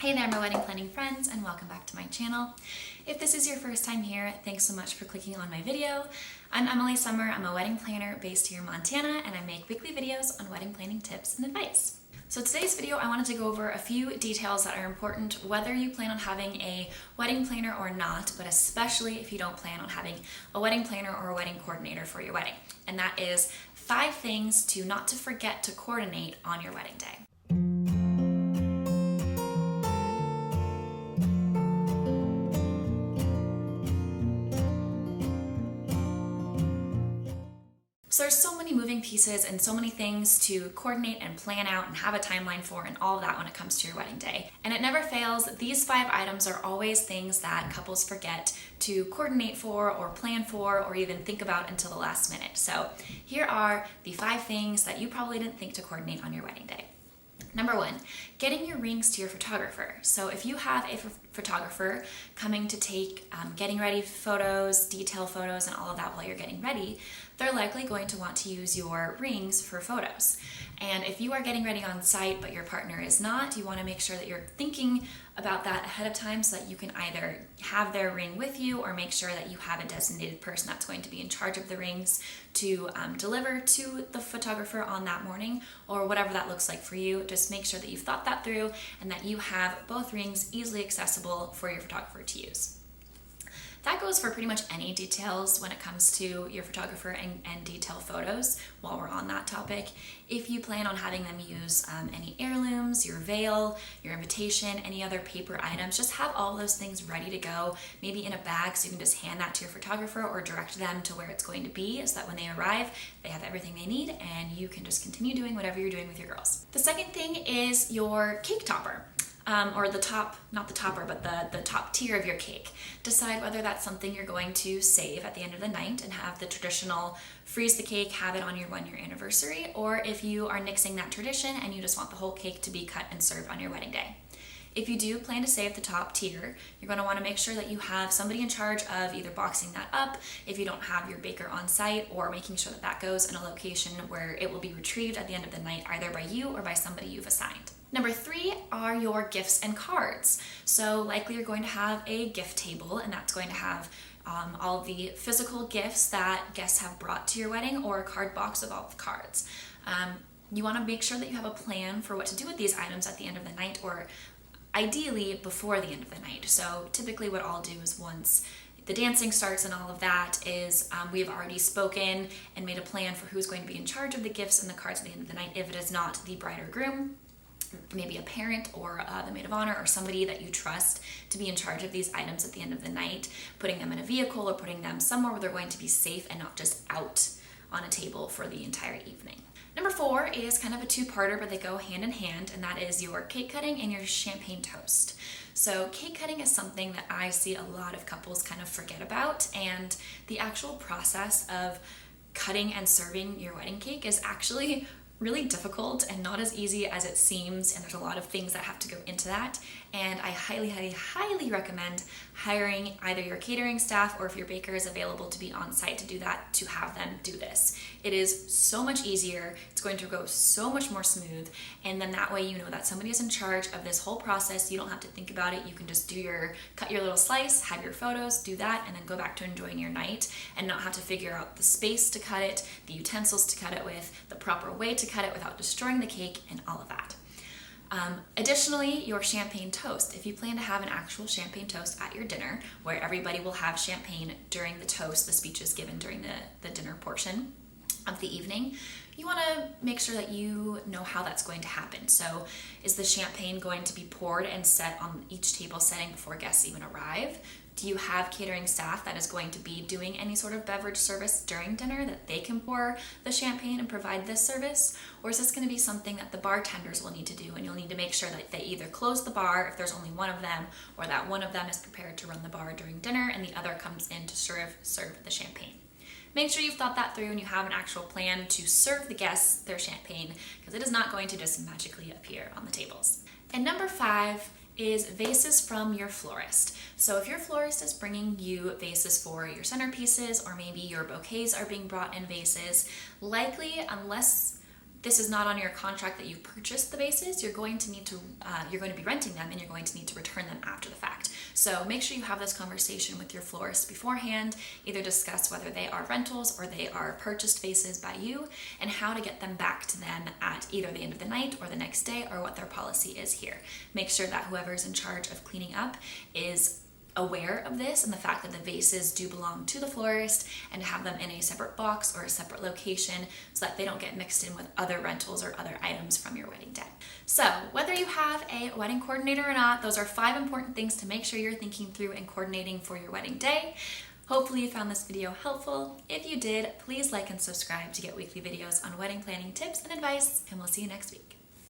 Hey there, my wedding planning friends, and welcome back to my channel. If this is your first time here, thanks so much for clicking on my video. I'm Emily Summer. I'm a wedding planner based here in Montana, and I make weekly videos on wedding planning tips and advice. So today's video, I wanted to go over a few details that are important whether you plan on having a wedding planner or not, but especially if you don't plan on having a wedding planner or a wedding coordinator for your wedding. And that is 5 things not to forget to coordinate on your wedding day. So there's so many moving pieces and so many things to coordinate and plan out and have a timeline for and all of that when it comes to your wedding day. And it never fails, these 5 items are always things that couples forget to coordinate for or plan for or even think about until the last minute. So here are the 5 things that you probably didn't think to coordinate on your wedding day. Number 1, getting your rings to your photographer. So if you have a photographer coming to take getting ready photos, detail photos, and all of that while you're getting ready, they're likely going to want to use your rings for photos. And if you are getting ready on site but your partner is not, you want to make sure that you're thinking about that ahead of time so that you can either have their ring with you or make sure that you have a designated person that's going to be in charge of the rings to deliver to the photographer on that morning, or whatever that looks like for you. Just make sure that you've thought that through and that you have both rings easily accessible for your photographer to use. That goes for pretty much any details when it comes to your photographer and detail photos. While we're on that topic, if you plan on having them use any heirlooms, your veil, your invitation, any other paper items, just have all those things ready to go, maybe in a bag so you can just hand that to your photographer or direct them to where it's going to be so that when they arrive, they have everything they need and you can just continue doing whatever you're doing with your girls. The second thing is your cake topper. Or the top, not the topper, but the top tier of your cake. Decide whether that's something you're going to save at the end of the night and have the traditional freeze the cake, have it on your 1-year anniversary, or if you are nixing that tradition and you just want the whole cake to be cut and served on your wedding day. If you do plan to save the top tier, you're going to want to make sure that you have somebody in charge of either boxing that up if you don't have your baker on site, or making sure that that goes in a location where it will be retrieved at the end of the night either by you or by somebody you've assigned. Number 3 are your gifts and cards. So likely you're going to have a gift table, and that's going to have all of the physical gifts that guests have brought to your wedding, or a card box of all the cards. You want to make sure that you have a plan for what to do with these items at the end of the night, or ideally before the end of the night. So typically what I'll do is once the dancing starts and all of that is we've already spoken and made a plan for who's going to be in charge of the gifts and the cards at the end of the night. If it is not the bride or groom, maybe a parent or the maid of honor or somebody that you trust to be in charge of these items at the end of the night, putting them in a vehicle or putting them somewhere where they're going to be safe and not just out on a table for the entire evening. Number 4 is kind of a 2-parter, but they go hand in hand, and that is your cake cutting and your champagne toast. So cake cutting is something that I see a lot of couples kind of forget about, and the actual process of cutting and serving your wedding cake is actually really difficult and not as easy as it seems, and there's a lot of things that have to go into that. And I highly recommend hiring either your catering staff, or if your baker is available to be on site to do that, to have them do this. It is so much easier, it's going to go so much more smooth, and then that way you know that somebody is in charge of this whole process. You don't have to think about it. You can just cut your little slice, have your photos, do that, and then go back to enjoying your night and not have to figure out the space to cut it, the utensils to cut it with, the proper way to cut it without destroying the cake, and all of that. Additionally, your champagne toast. If you plan to have an actual champagne toast at your dinner, where everybody will have champagne during the toast, the speech is given during the dinner portion of the evening, you want to make sure that you know how that's going to happen. So is the champagne going to be poured and set on each table setting before guests even arrive? Do you have catering staff that is going to be doing any sort of beverage service during dinner that they can pour the champagne and provide this service? Or is this going to be something that the bartenders will need to do, and you'll need to make sure that they either close the bar if there's only one of them, or that one of them is prepared to run the bar during dinner and the other comes in to serve the champagne. Make sure you've thought that through and you have an actual plan to serve the guests their champagne, because it is not going to just magically appear on the tables. And number 5 is vases from your florist. So if your florist is bringing you vases for your centerpieces, or maybe your bouquets are being brought in vases, likely, unless this is not on your contract that you purchased the vases, you're going to be renting them and you're going to need to return them after the fact. So make sure you have this conversation with your florist beforehand, either discuss whether they are rentals or they are purchased vases by you and how to get them back to them at either the end of the night or the next day or what their policy is here. Make sure that whoever's in charge of cleaning up is aware of this and the fact that the vases do belong to the florist, and to have them in a separate box or a separate location so that they don't get mixed in with other rentals or other items from your wedding day. So whether you have a wedding coordinator or not, those are 5 important things to make sure you're thinking through and coordinating for your wedding day. Hopefully you found this video helpful. If you did, please like and subscribe to get weekly videos on wedding planning tips and advice, and we'll see you next week.